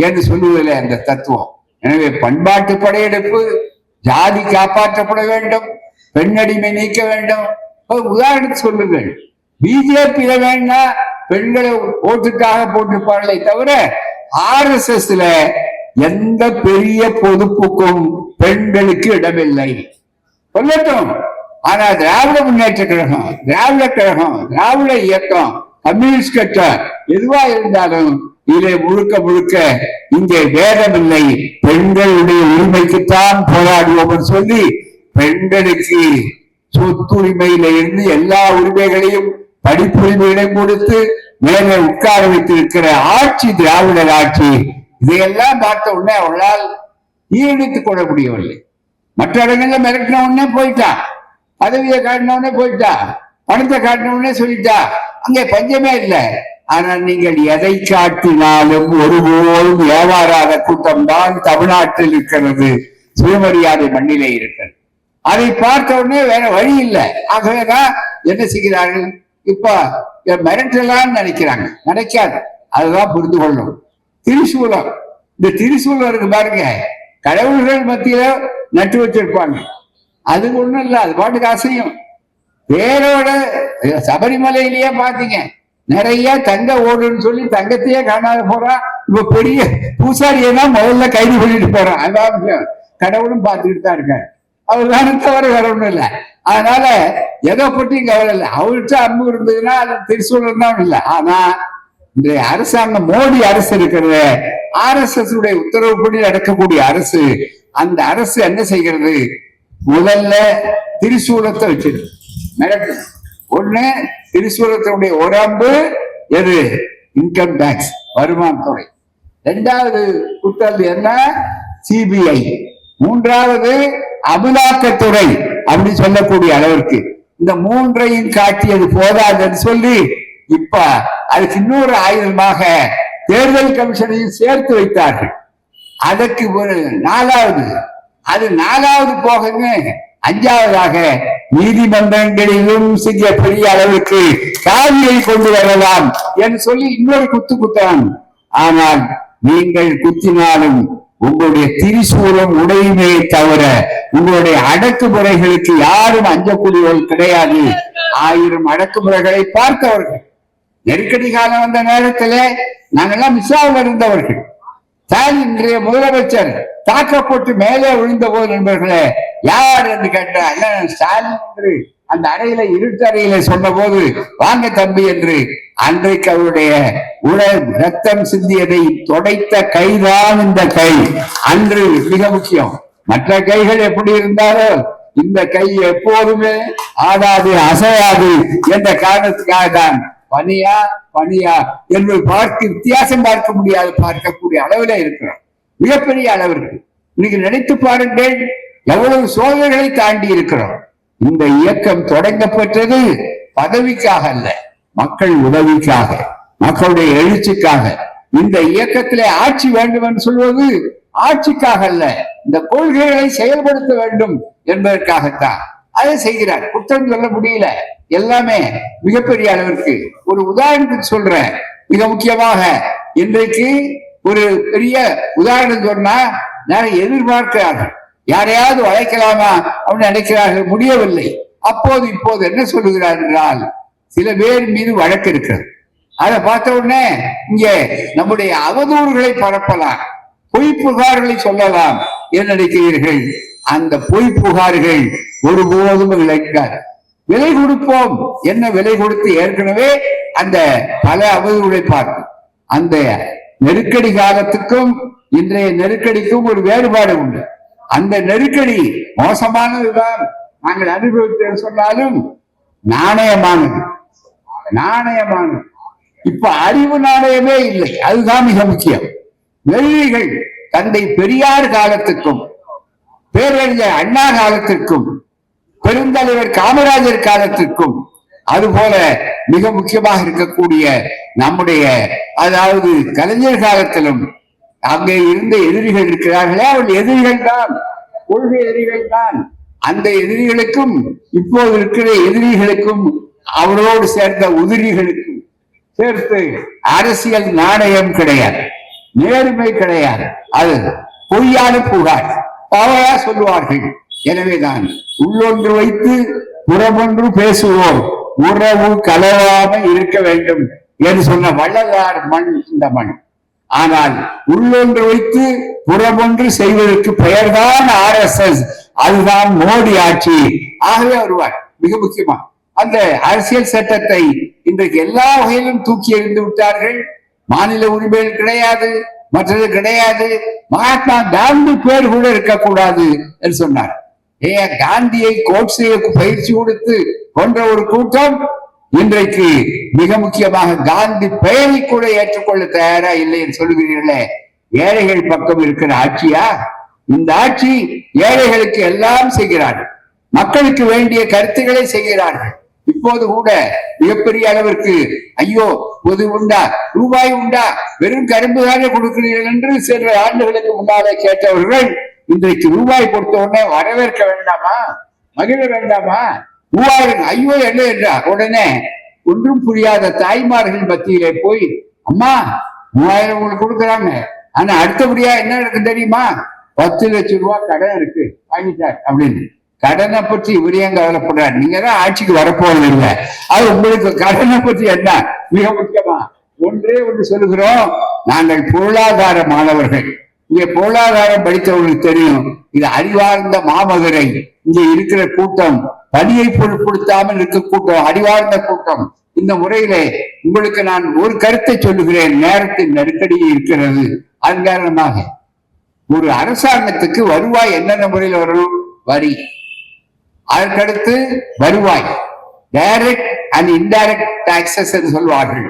என்று சொல்லுவதில்லை அந்த தத்துவம். எனவே பண்பாட்டு படையெடுப்பு, ஜாதி காப்பாற்றப்பட வேண்டும், பெண்ணடிமை நீக்க வேண்டும். உதாரணத்துக்கு சொல்லுங்கள், பிஜேபியில வேணா பெண்களை ஓட்டுக்காக போட்டிருப்பார்களே தவிர RSSல எந்த பெரிய பொதுப்புக்கும் பெண்களுக்கு இடமில்லை சொல்லட்டும். ஆனா திராவிட முன்னேற்ற கழகம், திராவிட கழகம், திராவிட இயக்கம், கம்யூனிஸ்ட் கட்சி எதுவா இருந்தாலும் இதை முழுக்க முழுக்க இங்கே வேதம் இல்லை, பெண்களுடைய உரிமைக்குத்தான் போராடுவோம் சொல்லி பெண்களுக்கு சொத்துரிமையில இருந்து எல்லா உரிமைகளையும் படிப்புரிமைகளையும் கொடுத்து மேலே உட்கார வைத்திருக்கிற ஆட்சி திராவிடர் ஆட்சி. இதையெல்லாம் பார்த்த உடனே அவர்களால் ஈடுத்துக் கொள்ள முடியவில்லை. மற்ற இடங்கள்ல மிரட்டின உடனே போயிட்டா, பதவியை காட்டின உடனே போயிட்டா, பணத்தை காட்டின உடனே சொல்லிட்டா, அங்கே பஞ்சமே இல்லை. ஆனால் நீங்கள் எதை காட்டினாலும் ஒருபோதும் ஏவாராத கூட்டம் தான் தமிழ்நாட்டில் இருக்கிறது, சுயமரியாதை மண்ணிலே இருக்கிறது. அதை பார்த்த உடனே வேற வழி இல்லை. ஆகவேதான் என்ன செய்கிறார்கள், இப்ப மிரட்டலான்னு நினைக்கிறாங்க, நினைக்காது. அதுதான் புரிந்து கொள்ளும். திரிசூலம், இந்த திரிசூலம் இருக்கு பாருங்க, கடவுள்கள் மத்தியில நட்டு வச்சிருப்பாங்க. அது ஒண்ணும் இல்லை, அது பாட்டுக்கு அசையும். வேரோட சபரிமலையிலேயே பாத்தீங்க, நிறைய தங்க ஓடுன்னு சொல்லி தங்கத்தையே காணாத போறான். இப்ப பெரிய பூசாரியனா முதல்ல கைது பண்ணிட்டு போறான். அதான் கடவுளும் பார்த்துக்கிட்டு தான் இருக்காரு. அவர் தானே தவிர வேற ஒண்ணும் இல்லை. அதனால எதை பற்றியும் கவலை இல்லை. அவர்கிட்ட அன்பு இருந்ததுன்னா அது திரிசூலம் தான் இல்லை. ஆனா இன்றைய அரசாங்கம் மோடி அரசு இருக்கிறது, RSS உடைய உத்தரவுப்படி நடக்கக்கூடிய அரசு. அந்த அரசு என்ன செய்கிறது? முதல்ல திரிசூலத்தை வச்சிருக்கு, மிரட்டு. ஒண்ணு திரிசூலத்தினுடைய ஒரு அம்பு எது? இன்கம் டாக்ஸ், வருமானத்துறை. இரண்டாவது குற்றம் என்ன? CBI. மூன்றாவது அமலாக்கத்துறை அப்படி சொல்லக்கூடிய அளவிற்கு இந்த மூன்றையும் காட்டியது போதாதுன்னு சொல்லி இப்ப அதுக்கு இன்னொரு ஆயுதமாக தேர்தல் கமிஷனையும் சேர்த்து வைத்தார்கள். அதற்கு ஒரு நாலாவது போகங்க. அஞ்சாவதாக நீதிமன்றங்களிலும் சிறிய பெரிய அளவுக்கு காவியை கொண்டு வரலாம் என்று சொல்லி இன்னொரு குத்தான். ஆனால் நீங்கள் குத்தினாலும் உங்களுடைய திரிசூலம் உடையுமே தவிர உங்களுடைய அடக்குமுறைகளுக்கு யாரும் அஞ்சக்கூடியவர்கள் கிடையாது. 1000 அடக்குமுறைகளை பார்த்தவர்கள். நெருக்கடி காலம் வந்த நேரத்திலே நாங்கெல்லாம் மிஸ்ஸாவில் இருந்தவர்கள். ஸ்டாலின் இன்றைய முதலமைச்சர் தாக்கப்பட்டு மேலே விழுந்த போது நண்பர்களே, யார் என்று கேட்டால் ஸ்டாலின் என்று அந்த அறையில இருட்டறையில சொன்ன போது, வாங்க தம்பி என்று அன்றைக்கு அவருடைய உடல் ரத்தம் சிந்தியதை தொடைத்த கைதான் இந்த கை. அன்று மிக முக்கியம். மற்ற கைகள் எப்படி இருந்தாலும் இந்த கை எப்போதுமே ஆடாது அசையாது என்ற காரணத்துக்காக தான் பனியா என்று வித்தியாசம் பார்க்க முடியாது, பார்க்கக்கூடிய அளவில் இருக்கிறோம். மிகப்பெரிய அளவிற்கு இன்னைக்கு நினைத்து பாருங்கள், எவ்வளவு சோதனைகளை தாண்டி இருக்கிறோம். இந்த இயக்கம் தொடங்கப்பட்டது பதவிக்காக அல்ல, மக்கள் உதவிக்காக, மக்களுடைய எழுச்சிக்காக. இந்த இயக்கத்திலே ஆட்சி வேண்டும் என்று சொல்வது ஆட்சிக்காக அல்ல, இந்த கொள்கைகளை செயல்படுத்த வேண்டும் என்பதற்காகத்தான் அதை செய்கிறார். குற்றம் சொல்ல முடியல. எல்லாமே மிகப்பெரிய அளவிற்கு. ஒரு உதாரணத்துக்கு சொல்றேன். மிக முக்கியமாக இன்றைக்கு ஒரு பெரிய உதாரணம் சொன்னா நான் எதிர்பார்க்கிறார்கள், யாரையாவது அழைக்கலாமா அப்படின்னு நினைக்கிறார்கள், முடியவில்லை. இப்போது என்ன சொல்லுகிறார் என்றால், சில பேர் மீது வழக்கு இருக்கிறது. அதை பார்த்த உடனே இங்கே நம்முடைய அவதூறுகளை பரப்பலாம், பொய் புகார்களை சொல்லலாம் என்று நினைக்கிறீர்கள். அந்த பொய் புகார்கள் ஒருபோதும் விளைக்காது. விலை கொடுப்போம், என்ன விலை கொடுத்து ஏற்கனவே அந்த பல அவதூறுகளை பார்க்கும். அந்த நெருக்கடி காலத்துக்கும் இன்றைய நெருக்கடிக்கும் ஒரு வேறுபாடு உண்டு. அந்த நெருக்கடி மோசமானதுதான் நாங்கள் அனுபவித்து சொன்னாலும் நாணயமானது. இப்ப அறிவு நாணயமே இல்லை, அதுதான் மிக முக்கியம். வெள்ளிகள் தந்தை பெரியார் காலத்துக்கும் பேரறிஞர் அண்ணா காலத்திற்கும் பெருந்தலைவர் காமராஜர் காலத்திற்கும் அதுபோல மிக முக்கியமாக இருக்கக்கூடிய நம்முடைய அதாவது கலைஞர் காலத்திலும் அங்கே இருந்த எதிரிகள் இருக்கிறார்களே, அவர்கள் எதிரிகள் தான், கொள்கை எதிரிகள் தான். அந்த எதிரிகளுக்கும் இப்போது இருக்கிற எதிரிகளுக்கும் அவரோடு சேர்ந்த உதிரிகளுக்கும் சேர்த்து அரசியல் நாணயம் கிடையாது, நேர்மை கிடையாது. அது பொய்யான புகார், பவையா சொல்லுவார்கள். எனவேதான் உள்ளொன்று வைத்து புறமொன்று பேசுவோம், உறவு கலவாம இருக்க வேண்டும் என்று சொன்ன வள்ளலார் மண் இந்த மண். ஆனால் உள்ளொன்று வைத்து புறமொன்று செய்வதற்கு பெயர்தான் RSS, அதுதான் மோடி ஆட்சி. ஆகவே வருவார். மிக முக்கியமா அந்த அரசியல் சட்டத்தை இன்றைக்கு எல்லா வகையிலும் தூக்கி எறிந்து விட்டார்கள். மாநில உரிமைகள் கிடையாது, மற்றது கிடையாது. மகாத்மா காந்தி பேர் கூட இருக்கக்கூடாது என்று சொன்னார். காந்தியை கோட்சேக்கு பயிற்சி கொடுத்து கொன்ற ஒரு கூட்டம் இன்றைக்கு மிக முக்கியமாக காந்தி பெயரை கூட ஏற்றுக்கொள்ள தயாரா இல்லை என்று சொல்லுகிறீர்களே, ஏழைகள் பக்கம் இருக்கிற ஆட்சியா? இந்த ஆட்சி ஏழைகளுக்கு எல்லாம் செய்கிறார்கள், மக்களுக்கு வேண்டிய கருத்துக்களை செய்கிறார்கள். இப்போது கூட மிகப்பெரிய அளவிற்கு ஐயோ பொது உண்டா, ரூபாய் உண்டா, வெறும் கரும்பு தானே கொடுக்கிறீர்கள் என்று சில ஆண்டுகளுக்கு முன்னாலே கேட்டவர்கள் இன்றைக்கு ரூபாய் கொடுத்த உடனே வரவேற்க வேண்டாமா, மகிழ வேண்டாமா? ரூபாய் ஐயோ என்ன என்றார். உடனே ஒன்றும் புரியாத தாய்மார்கள் மத்தியிலே போய், அம்மா 3000 உங்களுக்கு கொடுக்குறாங்க, ஆனா அடுத்தபடியா என்ன இருக்கு தெரியுமா, 10 லட்சம் ரூபாய் கடன் இருக்கு, வாங்கிட்டார் அப்படின்னு. கடனை பற்றி இவர் ஏன் கவலைப்படுறார்? நீங்க தான் ஆட்சிக்கு வரப்போறது இல்லை, அது உங்களுக்கு கடனை பற்றி என்ன? மிக முக்கியமா ஒன்றே ஒன்று சொல்லுகிறோம், நாங்கள் பொருளாதார மாணவர்கள். இங்கே பொருளாதாரம் படித்தவர்களுக்கு தெரியும், இது அறிவார்ந்த மாமதுரை. இங்கே இருக்கிற கூட்டம் பணியை பொருட்படுத்தாமல் இருக்க கூட்டம், அறிவார்ந்த கூட்டம். இந்த முறையிலே உங்களுக்கு நான் ஒரு கருத்தை சொல்லுகிறேன். நேரத்தின் நெருக்கடி இருக்கிறது. அதன் காரணமாக ஒரு அரசாங்கத்துக்கு வருவாய் என்னென்ன முறையில் வரணும்? வரி, அதற்கடுத்து வருவாய், டைரக்ட் அண்ட் இன்டைரக்ட் டாக்ஸஸ் என்று சொல்வார்கள்.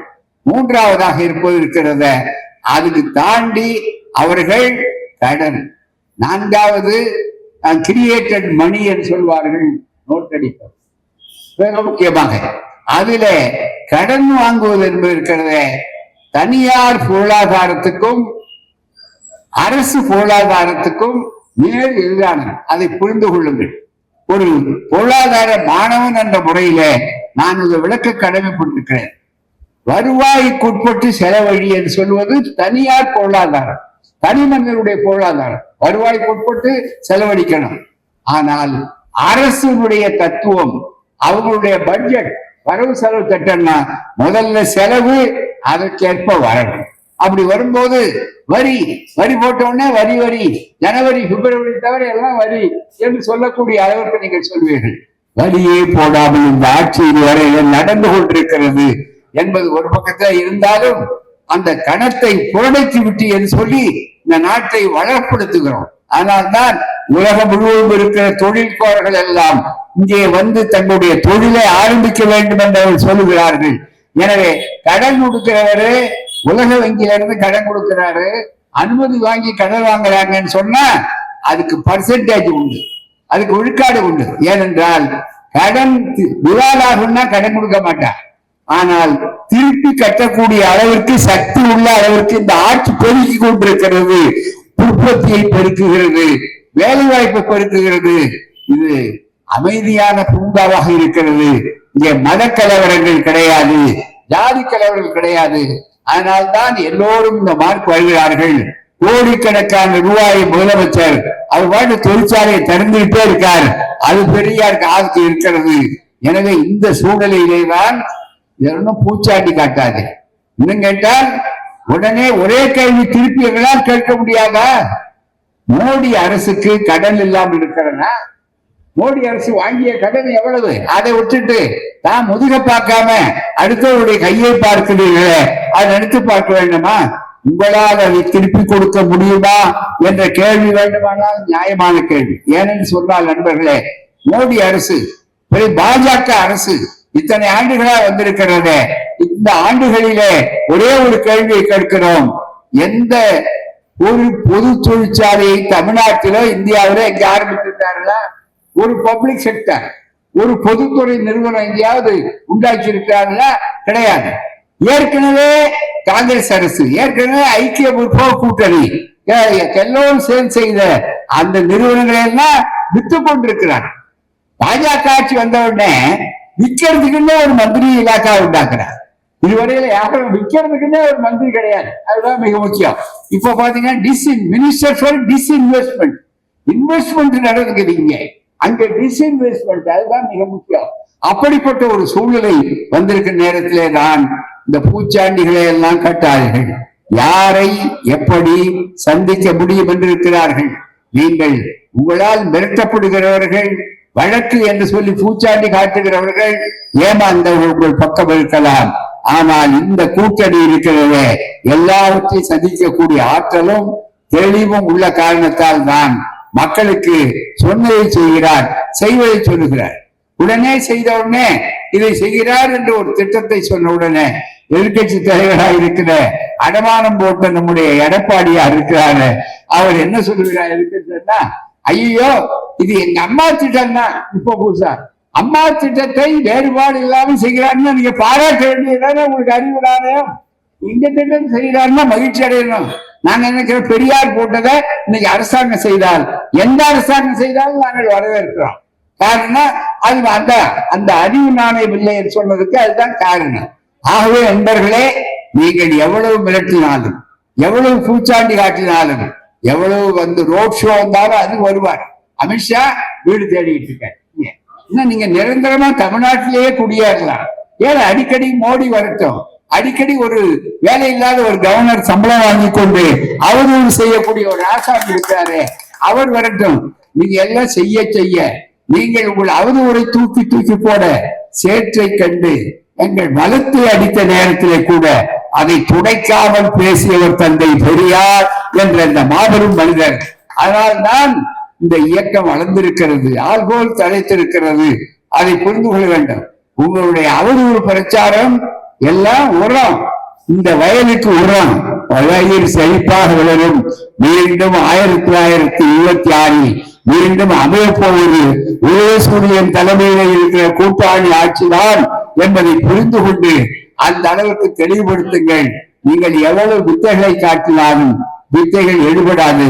மூன்றாவதாக இருப்பது இருக்கிறத, அதுக்கு தாண்டி அவர்கள் கடன். நான்காவது கிரியேட்டட் மணி என்று சொல்வார்கள், நோட்டடிப்பது. மிக முக்கியமாக அதில கடன் வாங்குவது என்பது இருக்கிறத, தனியார் பொருளாதாரத்துக்கும் அரசு பொருளாதாரத்துக்கும் நேர் எதிரானது. அதை புரிந்து கொள்ளுங்கள். ஒரு பொருளாதார மாணவன் என்ற முறையில நான் இதை விளக்க கடமைப்பட்டிருக்கிறேன். வருவாய்க்குட்பட்டு செலவழி என்று சொல்வது தனியார் பொருளாதாரம், தனி மனிதனுடைய பொருளாதாரம். வருவாய்க்குட்பட்டு செலவழிக்கணும். ஆனால் அரசுடைய தத்துவம், அவங்களுடைய பட்ஜெட், வரவு செலவு திட்டம்னா முதல்ல செலவு, அதற்கேற்ப வரணும். அப்படி வரும்போது வரி வரி போட்ட உடனே வரி ஜனவரி பிப்ரவரி தவிர எல்லாம் வரி என்று சொல்லக்கூடிய அளவுக்கு நீங்கள் சொல்வீர்கள். வரியே போடாமல் இந்த ஆட்சியில் வரையில நடந்து கொண்டிருக்கிறது என்பது ஒரு பக்கத்தில் இருந்தாலும், அந்த கணத்தை புரடைத்து விட்டு என்று சொல்லி இந்த நாட்டை வளப்படுத்துகிறோம். அதனால்தான் உலகம் முழுவதும் இருக்கிற தொழில்கோர்கள் எல்லாம் இங்கே வந்து தங்களுடைய தொழிலை ஆரம்பிக்க வேண்டும் என்று சொல்லுகிறார்கள். எனவே கடன் கொடுக்கிறவரு உலக வங்கியிலிருந்து கடன் கொடுக்கிறாரு, அனுமதி வாங்கி கடன் வாங்குறாங்கன்னு சொன்னா அதுக்கு பர்சன்டேஜ் உண்டு, அதுக்கு விழுக்காடு உண்டு. ஏனென்றால் கடன் விவாதாகும்னா கடன் கொடுக்க மாட்டார். ஆனால் திருப்பி கட்டக்கூடிய அளவிற்கு சக்தி உள்ள அளவிற்கு இந்த ஆட்சி பெருக்கி கொண்டிருக்கிறது. உற்பத்தியை பெருக்குகிறது, வேலை வாய்ப்பை பெருக்குகிறது. இது அமைதியான பூங்காவாக இருக்கிறது. இங்கே மத கலவரங்கள் கிடையாது, ஜாதி கலவரங்கள் கிடையாது. அதனால்தான் எல்லோரும் இந்த மார்க் வருகிறார்கள். கோடிக்கணக்கான ரூபாய் முதலமைச்சர் அவர் பாட்டு தொழிற்சாலையை திறந்துகிட்டே இருக்கார். அது பெரியார் காலத்து இருக்கிறது. எனவே இந்த சூழ்நிலையிலே தான் இதெல்லாம் பூச்சாண்டி காட்டாது. இன்னும் கேட்டால் உடனே ஒரே கேள்வி திருப்பி எங்களால் கேட்க முடியாதா? மோடி அரசுக்கு கடன் இல்லாமல் இருக்கிறனா? மோடி அரசு வாங்கிய கடன் எவ்வளவு? அதை விட்டுட்டு தான் முதுக பார்க்காம அடுத்தவருடைய கையை பார்க்கிறீர்களே, அதை நினைத்து பார்க்க வேண்டுமா? உங்களால் அதை திருப்பி கொடுக்க முடியுமா என்ற கேள்வி வேண்டுமானால் நியாயமான கேள்வி. ஏனென்று சொன்னால் நண்பர்களே, மோடி அரசு, பாஜக அரசு இத்தனை ஆண்டுகளா வந்திருக்கிறது. இந்த ஆண்டுகளிலே ஒரே ஒரு கேள்வியை கேட்கிறோம். எந்த ஒரு பொது தொழிற்சாலையை தமிழ்நாட்டிலோ இந்தியாவிலோ எங்க ஆரம்பித்திருக்காங்களா? ஒரு பப்ளிக் செக்டர், ஒரு பொதுத்துறை நிறுவனம் எங்கேயாவது உண்டாக்கி இருக்கிறார்களா? கிடையாது. ஏற்கனவே காங்கிரஸ் அரசு, ஏற்கனவே ஐக்கிய முற்போக்கு கூட்டணி எல்லோரும் சேர்ந்து செய்த அந்த நிறுவனங்களை எல்லாம் வித்து கொண்டிருக்கிறார். பாஜக ஆட்சி வந்த உடனே விற்கிறதுக்குன்னே ஒரு மந்திரி இலாக்கா உண்டாக்குறார். இதுவரையில யாரும் விற்கிறதுக்குன்னே ஒரு மந்திரி கிடையாது. அதுதான் மிக முக்கியம். இப்ப பாத்தீங்கன்னா மினிஸ்டர் ஃபார் டிஸ்இன்வெஸ்ட்மெண்ட், இன்வெஸ்ட்மெண்ட் நடக்குதுங்க, அங்க டிஸ்இன்வெஸ்ட்மெண்ட், அதுதான் மிக முக்கியம். அப்படிப்பட்ட ஒரு சூழ்நிலை வந்திருக்கிற நேரத்திலே தான் இந்த பூச்சாண்டிகளை எல்லாம் கட்டார்கள். யாரை எப்படி சந்திக்க முடியும் என்று இருக்கிறார்கள். நீங்கள் உங்களால் மிரட்டப்படுகிறவர்கள், வழக்கு என்று சொல்லி பூச்சாண்டி காட்டுகிறவர்கள் ஏமாந்தவர்கள் உங்கள் பக்கம் இருக்கலாம். ஆனால் இந்த கூட்டணி இருக்கிறது, எல்லாவற்றையும் சந்திக்கக்கூடிய ஆற்றலும் தெளிவும் உள்ள காரணத்தால் தான் மக்களுக்கு சொன்னதை செய்கிறார், செய்வதை சொல்லுகிறார். உடனே செய்த உடனே இதை செய்கிறார் என்று ஒரு திட்டத்தை சொன்ன உடனே எதிர்கட்சி தலைவராக இருக்கிற அடமானம் போட்ட நம்முடைய எடப்பாடியார் இருக்கிறாரு, அவர் என்ன சொல்லுகிறார் இருக்குன்னா, ஐயோ இது எங்க அம்மா திட்டம் தான். இப்ப புதுசா அம்மா திட்டத்தை வேறுபாடு இல்லாமல் செய்கிறாருன்னு நீங்க பாராட்ட வேண்டியதானே, உங்களுக்கு அறிவு நாணயம். இந்த திட்டம் செய்கிறாருன்னா மகிழ்ச்சி அடையணும். நாங்க நினைக்கிறோம் பெரியார் போட்டதை இன்னைக்கு அரசாங்கம் செய்தால், எந்த அரசாங்கம் செய்தாலும் நாங்கள் வரவேற்கிறோம். காரணம் அது அந்த அறிவு நாணயம் இல்லை என்று சொன்னதுக்கு அதுதான் காரணம். ஆகவே நண்பர்களே, நீங்கள் எவ்வளவு மிரட்டினாலும், எவ்வளவு பூச்சாண்டி காட்டினாலும், எவ்வளவு ரோட் ஷோ வந்தாலும் அது வருவார். அமித்ஷா வீடு தேடிட்டு இருக்க, இன்னும் நீங்க நிரந்தரமா தமிழ்நாட்டிலேயே குடியேறலாம். ஏன் அடிக்கடி மோடி வரட்டும், அடிக்கடி ஒரு வேலை இல்லாத ஒரு கவர்னர் சம்பளம் வாங்கி கொண்டு அவதூறு செய்யக்கூடிய ஒரு ஆசாமி இருக்கிறாரு, அவர் வரட்டும். நீங்க எல்லாம் செய்ய செய்ய நீங்கள் உங்கள் அவதூறை தூக்கி தூக்கி போட சேற்றை கண்டு எங்கள் வலத்தை அடித்த நேரத்திலே கூட அதை துடைக்காமல் பேசியவர் தந்தை பெரியார் என்ற இந்த மாபெரும் மனிதர். அதனால்தான் இந்த இயக்கம் வளர்ந்திருக்கிறது, ஆள்கோல் தழைத்திருக்கிறது. அதை புரிந்து கொள்ள வேண்டும். உங்களுடைய அவதூறு பிரச்சாரம் எல்லாம் உரம், இந்த வயலுக்கு உரம். வயலில் செழிப்பாக வளரும். மீண்டும் 1926 மீண்டும் அமையப்போவது உதயசூரியன் தலைமையில் இருக்கிற கூட்டாளி ஆட்சிதான் என்பதை புரிந்து கொண்டு அந்த அளவுக்கு தெளிவுபடுத்துங்கள். நீங்கள் எவ்வளவு வித்தைகளை காட்டினாலும் வித்தைகள் எடுபடாது.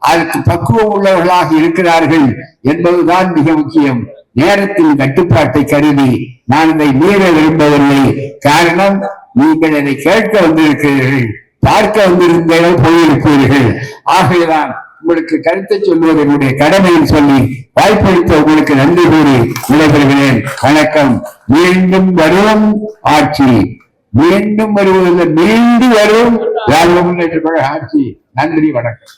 அதற்கு பக்குவம் உள்ளவர்களாக இருக்கிறார்கள் என்பதுதான் மிக முக்கியம். நேரத்தின் கட்டுப்பாட்டை கருதி நான் இதை மீற விரும்பவில்லை. காரணம், நீங்கள் அதை கேட்க வந்திருக்கிறீர்கள், பார்க்க வந்திருந்தீர்கள், போயிருப்பீர்கள். ஆகையதான் உங்களுக்கு கருத்தை சொல்வது என்னுடைய கடமையில் சொல்லி வாய்ப்பளித்த உங்களுக்கு நன்றி கூறி விடைபெறுகிறேன். வணக்கம். மீண்டும் வரும் ஆட்சி, மீண்டும் வருவதில் மீண்டும் வரும் திராவிட முன்னேற்ற கழக ஆட்சி. நன்றி, வணக்கம்.